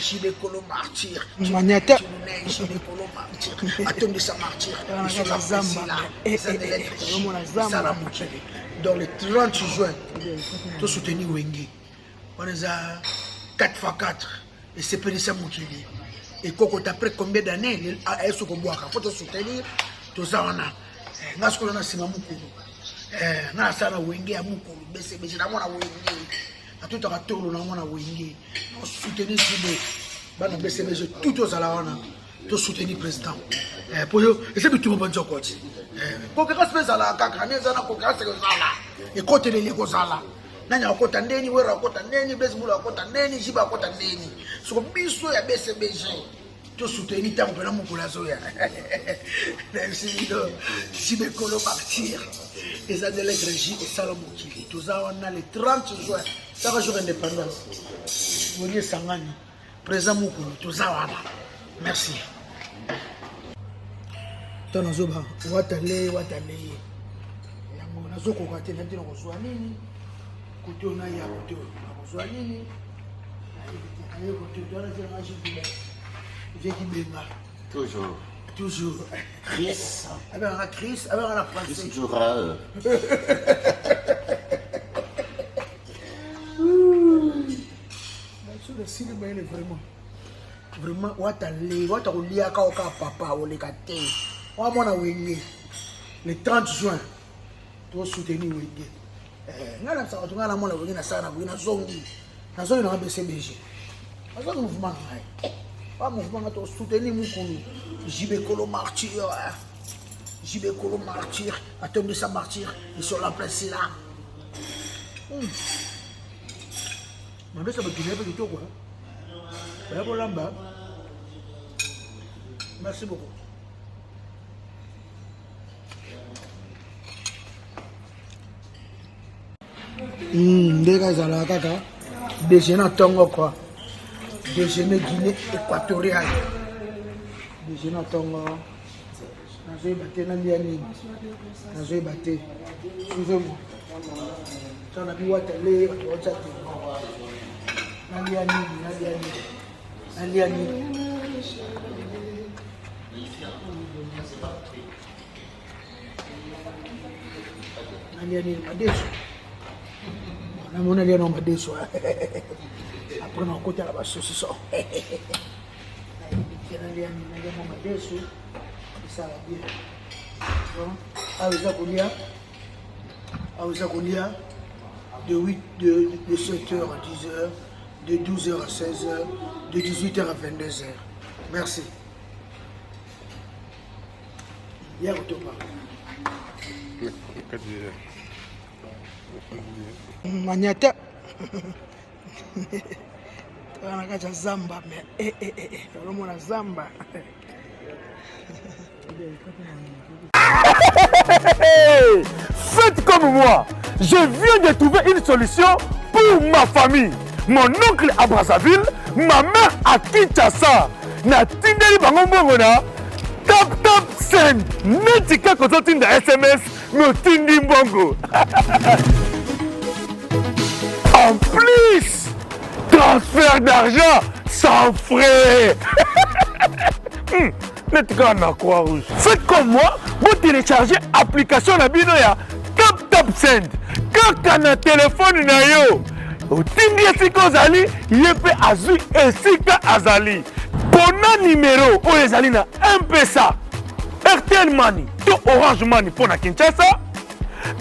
Jibé Kolo martyr. Maniata. Jibé Kolo martyr. Attendez sa martyr. Ils sont là, ils ont des lettres. Dans le 30 juin, tout soutenir Wenge. On est à 4x4. Et c'est Pénissa Moukili. Et Koko, après combien d'années, il faut te soutenir. Tout ça, on a. Nous avons Sima Moukulu. Nous avons Wenge à Moukulu. C'est la mona Wenge. À tout à tour, nous avons Wenge. Nous soutenir Sibé. Nous avons tout aux Alawana. Tout soutenir le président. Et c'est tout le monde qui a dit. Pour que les gens aient et côté les Légozala. Nanya wakota ndeni, wera wakota ndeni, Bezmula wakota ndeni, Jiba wakota ndeni. So biso ya BCBG. To soutenir ta mpena mukula zoya. Merci do. Jibé Kolo martyr. Et ça de l'être J et Salomokili. Tout ça on a le 30 juin. Ça va jour indépendance. Mourir Sangani. Président Mukulu. Tout ça on a. Merci. Tona zoba. Watale. Yango nazoko kwa tena ndino kozwa nini? Côté on a ya côté on kozwa nini? Ayo côté on a zela majibila. J'ai dit toujours. Chris. Avec un Chris, avec un français. Chris Jura. Sur le cinéma, il est vraiment. Ouattali, papa, ou les gâtés. On a Wenge. Le 30 juin, tu vas soutenir Wenge. Nous avons Wenge na sana, na zongi. Na zongi na BCBG. Na zongi mouvement. Pas mouvement to soutenir Mukulu. Jibé Kolo martyr. Jibé Kolo martyr. Attendez sa martyr. Ils sont là placés là. Mais ça va tenir avec tout quoi. Merci beaucoup. Ndeka zala kaka. Déjeuner tongo quoi. Déjeuner Guinée équatoriale. Déjeuner tongo. Nazoe baté na liani. Nazoe baté. Suivez-moi. Ça n'a plus Ouattali, Ouattali. Naliani. Madeso. On a liano Madeso. Après on côté la bas saucisson. Naliani Madeso. Ça va bien. Aouzakolia. De 7h à 10h, de 12h à 16h, de 18h à 22h. Merci. Hier au Topa. Maniata. On a Zamba, mais on a Zamba. Faites comme moi. Je viens de trouver une solution pour ma famille. Mon oncle à Brazzaville, ma mère à Kinshasa. Na tindeli bango mbongo na tap send. Netika kozo tinda SMS me tindi mbongo. En plus, transfert d'argent sans frais. Netika na Croix-Rouge. Faites comme moi, vous téléchargez l'application na bino ya Tap Send. Kaka na téléphone na yo. Otindi esika ozali, yepe azui esika azali. Pona numéro oyo ezali na M-Pesa, RTL Money to Orange Money pona Kinshasa,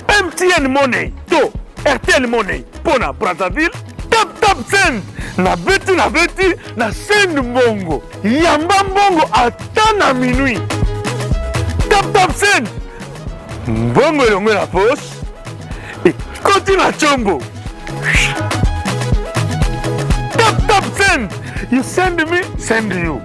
MTN Money to RTL Money pona Brazzaville. Tap Send na beti na send mbongo. Yamba mbongo ata na minuit. Tap Send. Mbongo elongo na poche. Et koti na chombo. Tap Send. You send me, send you.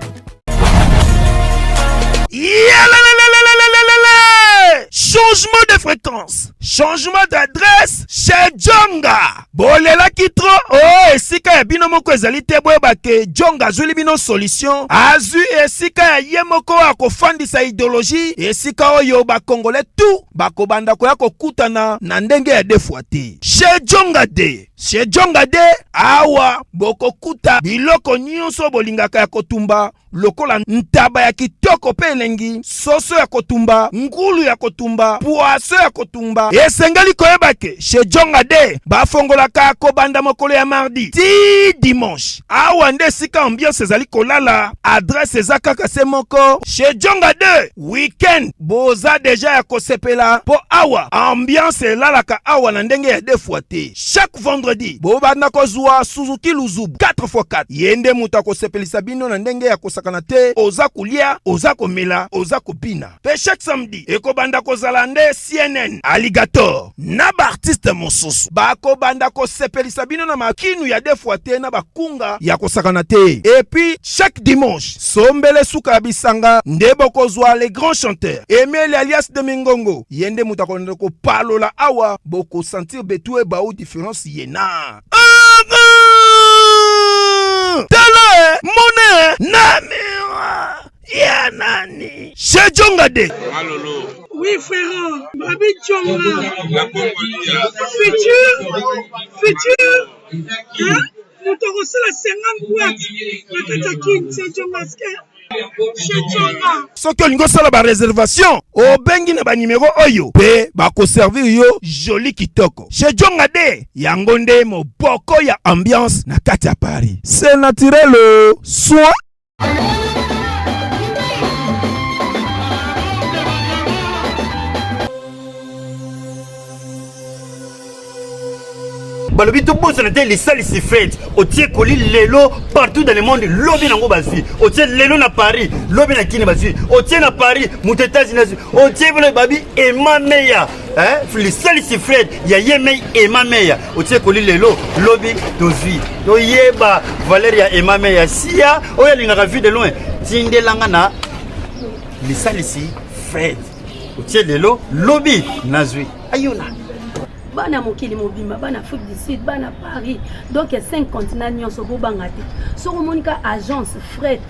Changement de fréquence, changement d'adresse chez Djonga. Bolela kitro, oh esika ya bino moko ezali te boyeba ke Djonga azuli bino solution. Azu esika ya ye moko akofandisa idéologie, esika oyo ba Congolais tout bakobanda koya kokutana na ndenge ya defwa te. Chez Djonga de chez Jongade awa bokokuta biloko nyonso bolingaka ya kotumba lokola ntaba ya kitoko pe elengi, soso ya kotumba, ngulu ya kotumba, poaso ya kotumba. Esengeli koyeba ke chez Jongade bafongolaka kobanda mokolo ya mardi ti dimanche. Awa nde sika ambiance ezali kolala, adresse eza kaka se moko. Chez Jongade weekend boza deja ya kosepela po awa ambiance elalaka awa na ndenge ya defwa te. Chaque vendredi bobanda kozwa Suzuki Luzubu 4x4 yende muta kosepelisa bino na ndenge ya kosakana te, oza kulia, oza komela, oza kopina. Pe chaque samedi ekobanda kozala nde CNN Alligator na ba artiste mosusu bakobanda kosepelisa bino na makinu ya defwa te na bakunga ya kosakana te. Et puis chaque dimanche sombele suka ya bisanga nde bokozwa les grands chanteurs Emile alias de Mingongo yende muta konde ko palola awa boko sentir betu e ba ou différence yena. Tele mone namira ya nani chez Jongade. Malolo. Oui frère, Babi Djonga. La Congolia. Futur. Hein? Nous te reçons la 50 boîtes. Le Katakin, c'est Djonga. Soki olingo sala ba réservation obengi na ba numéro oyo pe bako servir yo joli kitoko. Chez Jongade yango nde moboko ya ambiance na kati ya Paris. C'est naturel soin. Balobi to boss na les salles si fête au tie koli lelo partout dans le monde lobi nango bazui au tie lelo na Paris lobi na kini bazui au tie na Paris mutetazi na au tie bolo babi et ma meya hein les salles si fête ya yemei et ma meya au tie koli lelo lobi dozui to yeba Valeria et ma meya sia oya linga vu de loin tindelanga na les salles si fête au tie lelo lobi nazui ayona. Bana mokili mobima bana Afrique du Sud bana Paris donc 5 continents nyonso bobanga te soko monika agence fret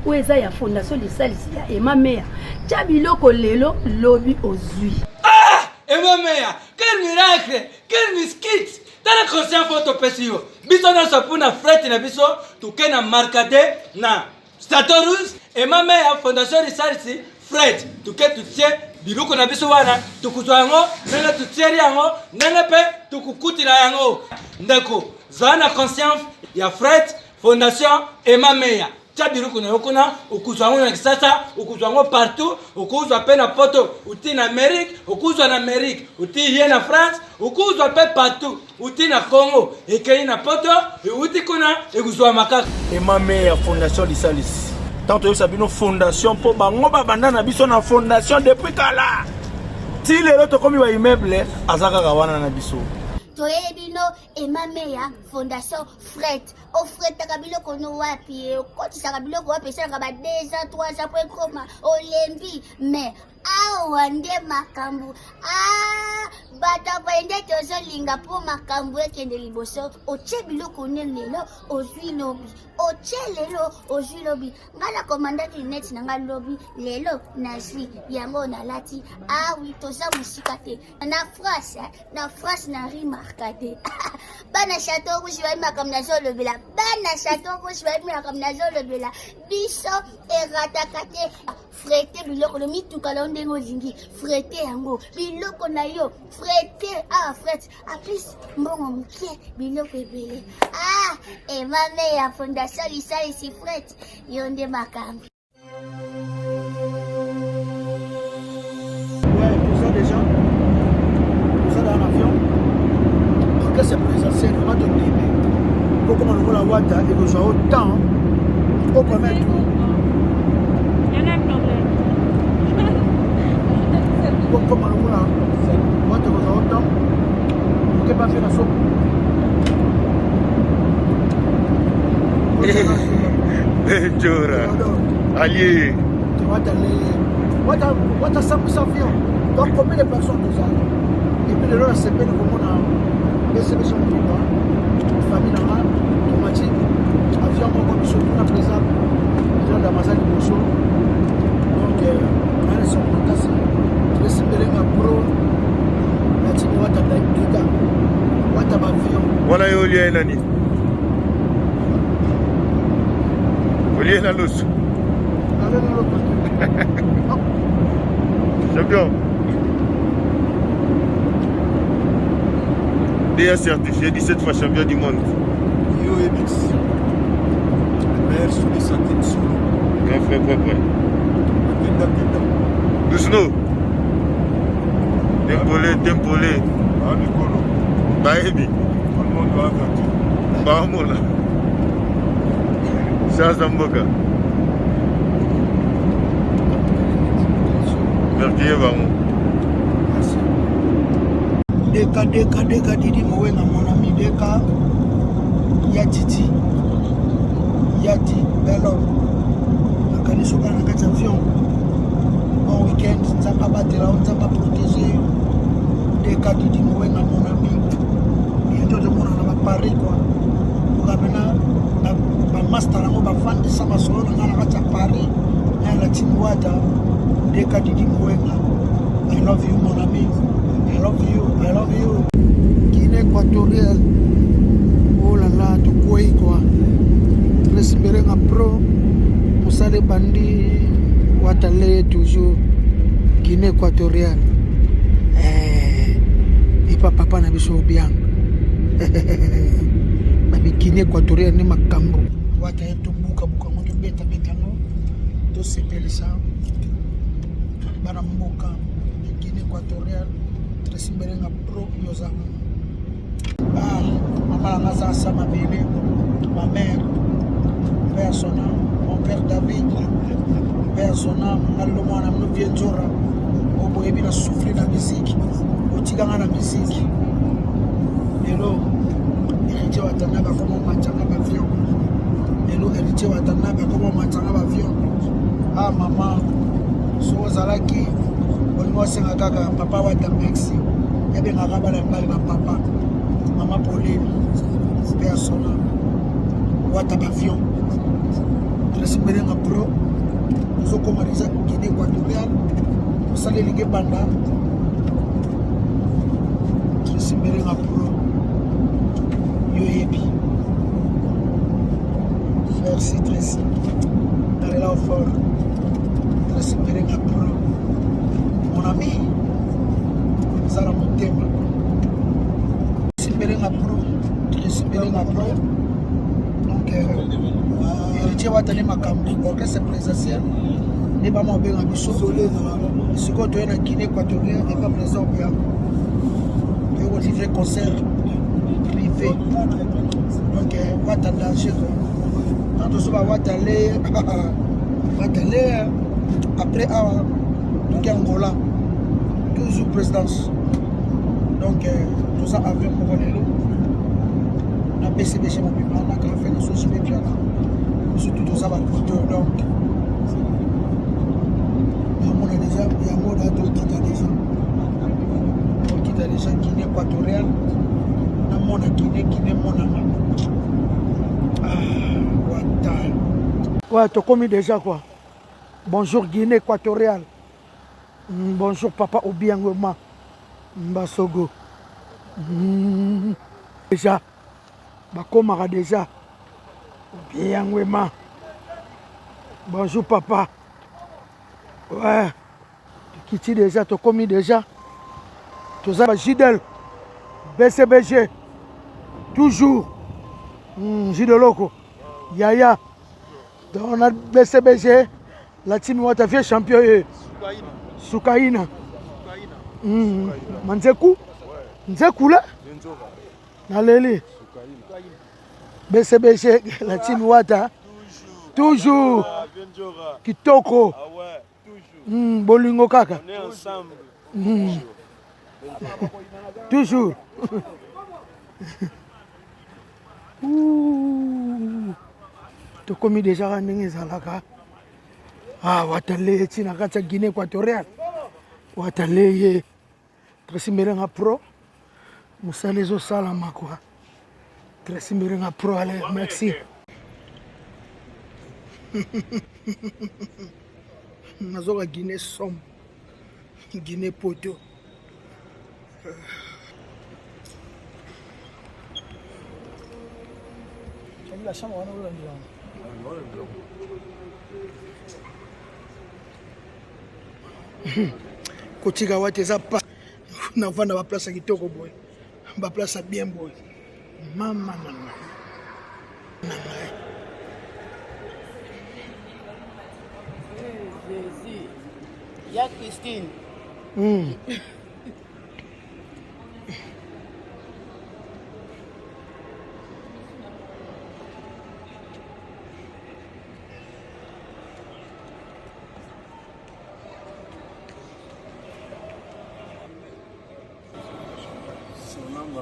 ou eza ya fondation de salisi ya Emma Meya tia biloko lelo lobi ozui. Ah Emma Meya, quel miracle, quel miskit. Tala conscient photo pesio biso na sapuna fret na biso tukena markade na Statorus Emma Meya fondation de salisi fret tuketu tie biloko na biso wana tukuzwa yango nene tutieri yango nene pe tukukutila yango ndeko zana conscience ya Fred Fondation Emma Meya tia biloko na yokuna ukuzwa yango na kisasa ukuzwa yango partout ukuzwa pe na poto uti na Amérique ukuzwa na Amérique uti hier na France ukuzwa pe partout uti na Congo ekei na poto uti kuna ekuzwa makaka Emma Meya Fondation Lisalis. Tant que Sabino Fondation pour bango babanda na biso na fondation depuis kala. Ti lelo to komi wa immeuble azaka kawana na biso. Toyebino Emma Meya Fondation Fret. O Fret takabilo kono wapi koti sakabilo ko wapi sanga ba 2 ans 3 ans pour koma olembi mais awa nde makambu bata baende tozo linga po makambu ekende liboso oche biloko lelo ozwi lobi oche lelo ozwi lobi ngala komandaki net nanga lobi lelo nazwi yango na lati oui toza musika te na France na remarqué bana château rouge ba makamna zo lobela bana château rouge ba makamna zo lobela biso eratakate frete biloko le mituka la ndengo zingi frete yango biloko na yo frete frete a plus mbongo mukie biloko ebele Emma Meya Fondation Lisalis frete yonde makambi. Ouais, tout ça déjà dans l'avion pour que c'est présent c'est vraiment de l'aimer pour comment on la wata et que soit autant au premier tour. Comme on l'a wata ko soit autant pour que pas faire la soupe. Benjora allié wata ça avion donc combien de personnes nous avons et puis le reste c'est bien comme on a des sélections de famille dans la automatique avion comme surtout la présent gens d'Amazon de Bosso donc elles sont contacts je vais s'appeler ma pro la team wata d'aïda wata avion voilà yo kolia ye nani kolia ye na loso champion déjà certifié 17 fois champion du monde Yo Ebix le meilleur sur les centaines solo grand frère propre Kenda Douceno Tempolé Ah Nicolo Baebi tout le monde va avertir Bahamona Charles Zamboka Mertier Bamo Deka Didi Mowenga mon ami Deka Yatiti Yati Belo Nakanisoka na kati avion bon week-end nzamba batela nzamba protéger Deka Didi Mowenga mon ami bientôt de mona na Paris quoi okamena ba master ngo bafandisa masolo na kati ya Paris na Tinwata Deka Didi Mowenga I love you mon ami I love you. Guinée équatoriale. Oh là là, tu quoi quoi. Respirez un pro. Moussale Bandi. Ouattara toujours. Guinée équatoriale. Et papa n'a pas bien. Mais Guinée équatoriale n'est pas cambo. Ouattara tout bouka mon beta no. Tout c'est belle ça. Baramboka. Guinée équatoriale. Simberenga pro yozama maman naza sama bébé ma mère persona mon père David persona ngalo mwana mno vienzora obo ebi na souffler na musique otikanga na musique lelo héritier watana ba komo matanga ba vion lelo héritier watana ba komo matanga ba vion maman so zalaki on senga kaka papa wa Damex ebe ngakaba na mbali ba papa mama Pauline persona wata bavion Tresimerenga pro zo komaliza Guinée équatoriale osale ligue banda Tresimerenga pro yo yebi merci Tracy allez là au fort Tresimerenga pro mon ami Sara Motema Simberenga pro donc héritier watani makambo orchestre présidentiel ne ba mo benga biso siko to na Guinée équatoriale et pas présent bien et on livrer concert privé donc watanda cheko quand on va watale après donc Angola toujours présidence donc tout ça avec mon vélo na PCB chez mon papa na café na sauce bien là surtout tout ça va donc on a déjà il y a mon autre qui t'a déjà Guinée équatoriale na mon Guinée mon ama ouais tu commis déjà quoi bonjour Guinée équatoriale. Bonjour papa Obiangwema Mbasogo. Déjà Bakomara déjà Obiangwema. Bonjour papa. Ouais. Tu quittes déjà, tu commis déjà. Tu as Gidel BCBG. Toujours. Gidel Loco. Yaya. On a BCBG. La team Ouattara fait champion. Sukaina. Manzeku. Nzeku là. Naleli. BCBG, la team Ouattara. Toujours. Kitoko. Bolingo kaka. On est ensemble. Toujours. Tu commis déjà un Zalaka. Ouattara tina kata Guinée équatoriale. Ouattara Tresimerenga pro. Musalezo salama quoi. Tresimerenga pro allez, merci. Nazoka Guinée somme. Guinée poto. la chambre wana olandela kotika wate eza pa navanda baplace ya kitoko boye baplace ya bien boye mama na ngai Jésus. Ya Christine.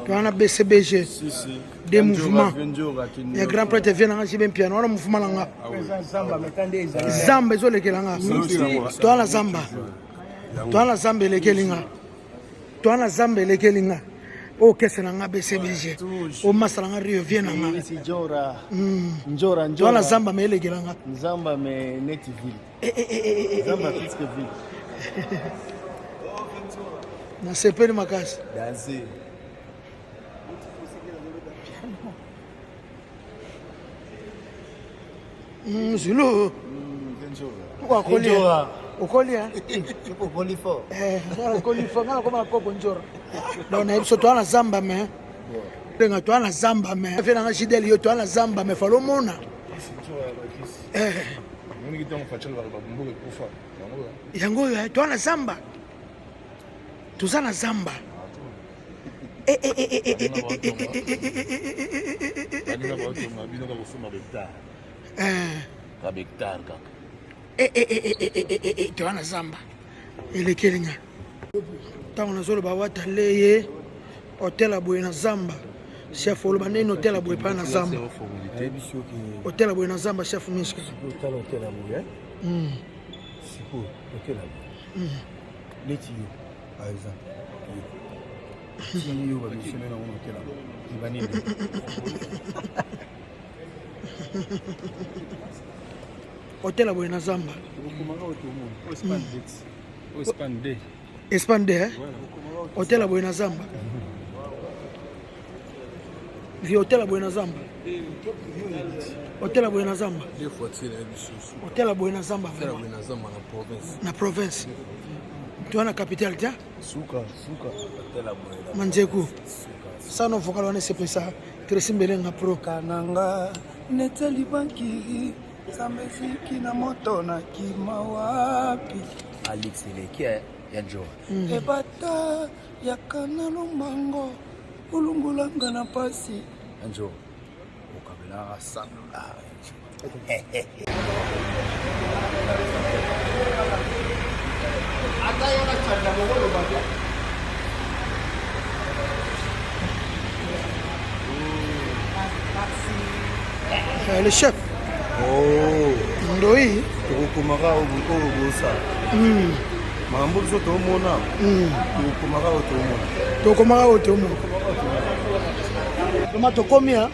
Twana BCBG des mouvements. Il y a grand prêtre vient dans le piano, on a mouvement là. Zamba zo lekela nga. Twana zamba. Twana zamba lekeli nga. Twana zamba lekeli nga. O kese na nga BCBG. O masala nga Rio vient na nga. Njora. Twana zamba me lekela nga. Zamba me Netiville. Zamba Fiskeville. Na sepeli makasi. Danser. Zulu. Okolia. Okolia. Okoli fort. Okoli fort ngala koma koko njora. Donc na biso twana zamba me. Lenga twana zamba me. Fena nga shideli yo twana zamba me falo mona. Moni kitongo fachalo ba bumbuke kufa. Yango ya twana zamba. Tuzana zamba. Twana zamba elekelinga ntango nazoloba wata leye hotel aboye na zamba chef oloba ndeni hotel aboye pa na zamba hotel aboye na zamba chef miska Leti yo, par exemple. Si yo va missionner dans mon hôtel, il va nier. hotel aboye na zamba espande hotel aboye na zamba vi hotel aboye na zamba hotel aboye na zamba hotel aboye na zamba na province twana capitale tia suka manzeku sano vocal wana sepesa tresimbelenga pro kananga neteli banki sambeziki na moto na kimawapi Alex Lekia ya Joa ebata yakana lombango ulungulanga na pasi Anjo ukabela sana le chef ndoi tokomaka obosa mambo biso tomona tokomaka otomona toma tokomi a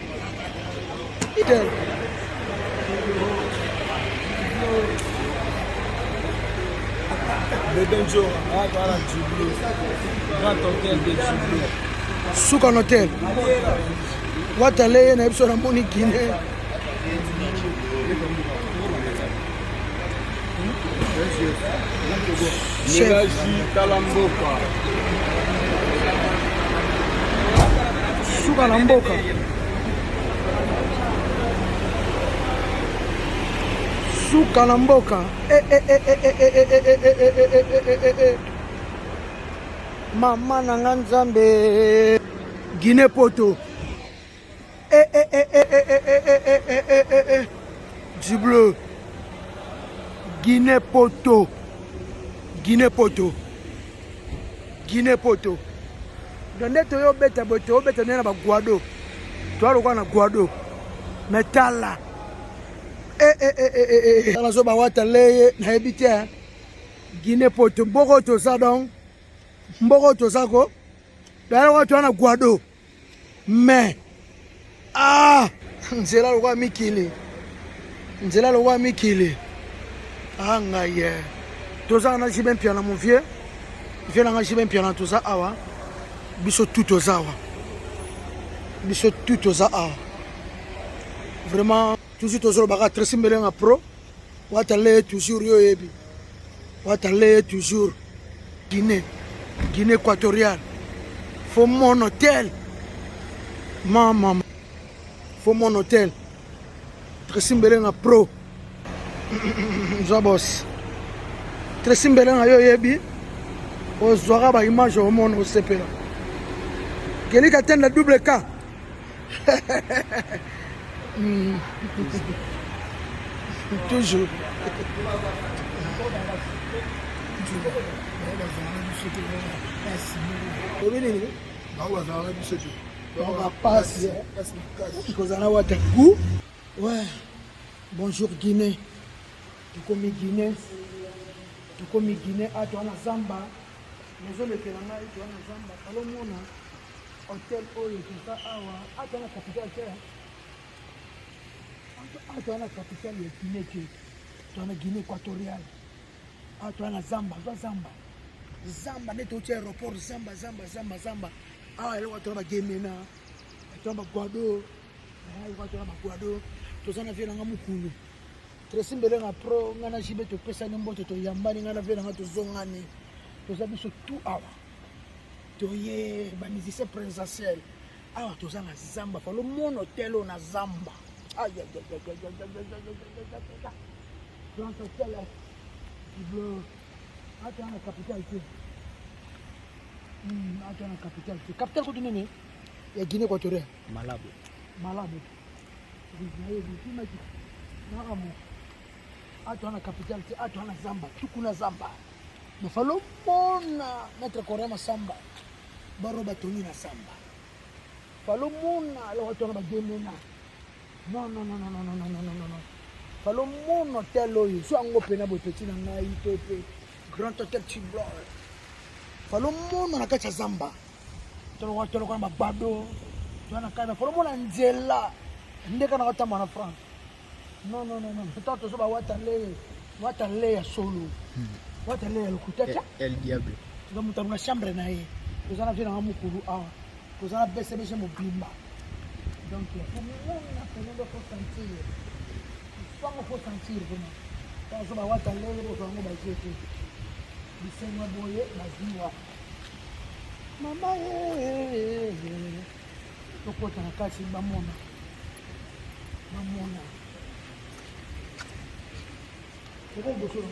Bebenjo, à Djibouti, grand hôtel de Djibouti. Soukan hôtel. Watale na biso na moni Guinée. Miraji Talamboka. Soukan na mboka. Suka na mboka mama na nga Nzambe Guinée poto du bleu Guinée poto donde toyo beta boto beta na ba guado to alokwa na guado metala nazo bawata leye na ebite Guinée poto mboko to sa donc mboko to sa ko dala watu ana guado mais nzela lokwa mikili ngaye to sa na jibe mpiana mon vieux vieux na jibe mpiana to sa awa biso tout ozawa vraiment toujours toujours baka Tracy Mbelenga pro watale toujours yo yebi watale toujours Guinée équatoriale faut mon hôtel maman faut mon hôtel Tracy Mbelenga pro Jabos Tracy Mbelenga yo yebi ozwaka ba image au monde osepela kelika tenda double K toujours ouais. Bonjour Guinée. Tu commis Guinée. Ah, tu as la Zamba. Les autres qui ont la Zamba. Alors, mon hôtel, tout ça. Ah, tu as la capitale. Ah, tu as la capitale de Guinée. Tu as la Guinée équatoriale. Ah, tu as la Zamba. Zamba, net au aéroport. Zamba. Ah, elle va te la Guémena. Tu as la Guado. tozana vela nga mukulu Tracy Mbelenga pro ngana jibe to pesa ne mboto to yambani ngana vela nga to zongane toza biso tout awa to ye ba musicien présentiel awa tozana Zamba fa le mon hôtel na Zamba aïe dans hôtel bleu attends la capitale capitale ko dinene ya Guinée équatoriale Malabo Atu ana capitale, atu ana Zamba, tukuna Zamba. Mais falo mona mettre korama Samba. Baroba toni na Samba. Falo mona lo watu na gemena. Non. Falo mona hotel oyo, so ango pena bo petit na ngai tope. Grand hôtel Chiblo. Falo mona na kacha Zamba. Tolo watu lo kwa bado. Tuna kana falo mona nzela. Ndeka na wata mwana France. Non. Peut-être que watale ya solo. Watale ya lokutacha. El diable. Tu vas monter dans la chambre na ye. Tu vas venir na mukuru a. Tu vas baisser mes mo bimba. Donc pour moi on a besoin de sentir. Faut sentir vraiment. Quand je vais watale le ko ngo ba jeté. Bisenwa boye baziwa. Mama Tokota na kasi bamona. C'est bon, bonjour,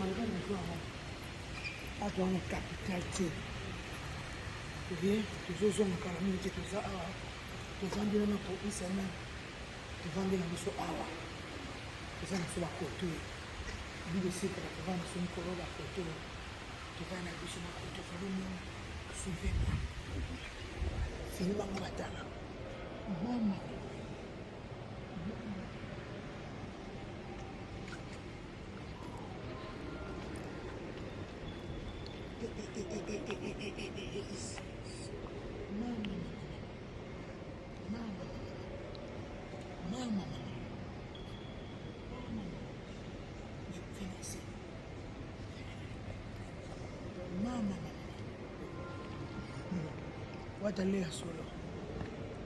à toi, la capitale. Tu viens, tu joues en calamité, tu as tu vends de la pour une semaine, tu vends de la mission awa. Tu vends sur la côte. Tu dis que tu vends sur une colonne à côté. Tu vends la mission à côté, tu fais le monde. Suivez-moi. C'est une maman batala. Maman. Maman.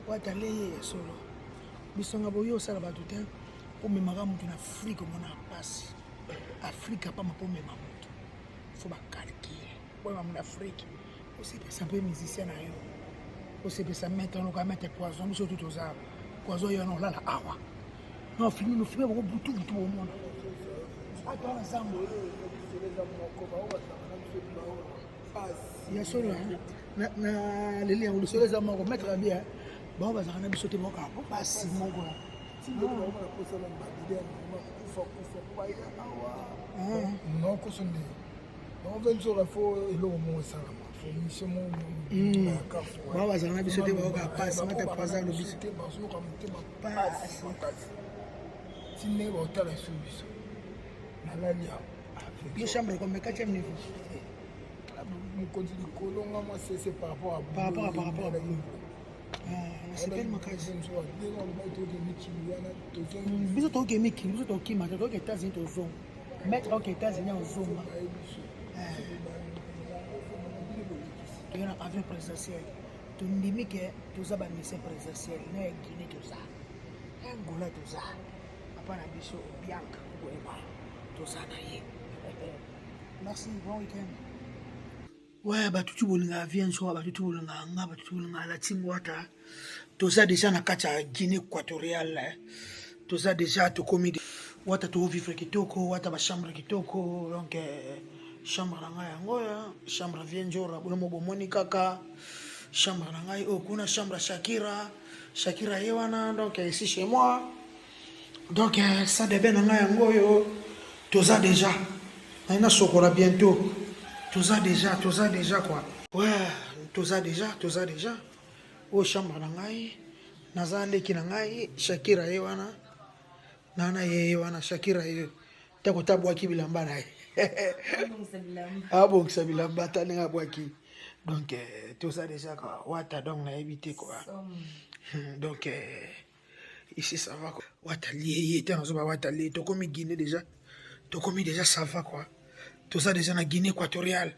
Watale solo. Bisonga boyo sala ba tout o me mara mutu na Afrique mona passe. Afrique pas ma pour me mamutu. Faut ba calculer. Pour ma Afrique. O se pesa peu musicien na yo. O se pesa mettre on va mettre poison biso tout aux arbres. Poison yo non là awa. Non fini no fini ba butu au monde. Attends ensemble. Ya solo na leli ya ulusolo za moko mettre bien. Bon ba zakana biso te moko ba si moko. Non kosonde. On veut sur la fo elo mo sala. Fo mission mo. Ba ba zakana biso te moko passe mata paza lo biso. Passe. Tine ba otala su biso. Nalalia. Bien chambre comme 4e niveau. Mon continue colonga moi c'est par rapport à c'est tellement quasi biso to ke miki biso to kima to ke États-Unis to zone mettre aux États-Unis en zone tu as avion présidentiel to ndimi ke to za ba mission présidentiel na Guinée to za Angola to za papa na biso Bianca Wema toza na ye. Merci, bon week-end. Ouais, batutu bolinga vienso, batutu bolinga nga, batutu bolinga la tingwata. Toza déjà na kati ya Guinée équatoriale. Toza déjà tokomi wata to vivre kitoko, wata ba chambre kitoko, donc chambre na ngai yango ya, chambre vienjora bonomo bomoni kaka. Chambre na ngai kuna chambre Shakira. Shakira yewana, donc ici chez moi. Donc ça début na ngai yango yo. Toza déjà. Naina sokola bientôt. Toza déjà quoi. Ouais, toza déjà. Oh chambre na ngai. Naza ndeki na ngai, Shakira yewana. Nana yewana Shakira ye. Tako tabwaki bilamba na ye. Abongisa bilamba tane abwaki. Donc toza déjà quoi. Wata donc na éviter quoi. Donc ici ça va quoi. Wata lié était dans wata lié. To comme Guinée déjà. To comme déjà ça va quoi. Tout ça déjà en Guinée équatoriale.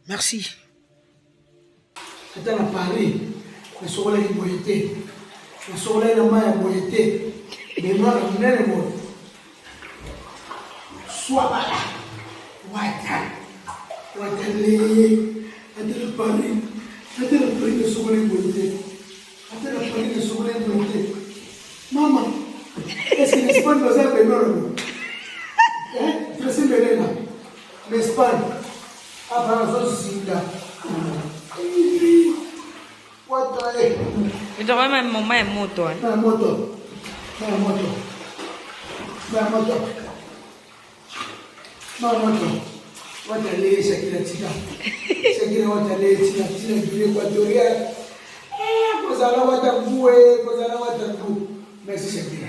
Merci. C'était à Paris. Le soleil est boyé. Le soleil est mal boyé. Les noirs sont nés les mots. Soit là. Wata lié. C'était le Paris. C'était le prix de soleil boyé. C'était le prix de soleil boyé. Maman, est-ce que l'Espagne va faire pénal? Je suis venu là. L'Espagne, après la zone Singa. Je te remets mon main moto. Ma moto. Watalé, Shakira Tika. Shakira Watalé, Tika, Guinée équatoriale. Kozala Watabou, Kozala Watabou. Merci Shakira.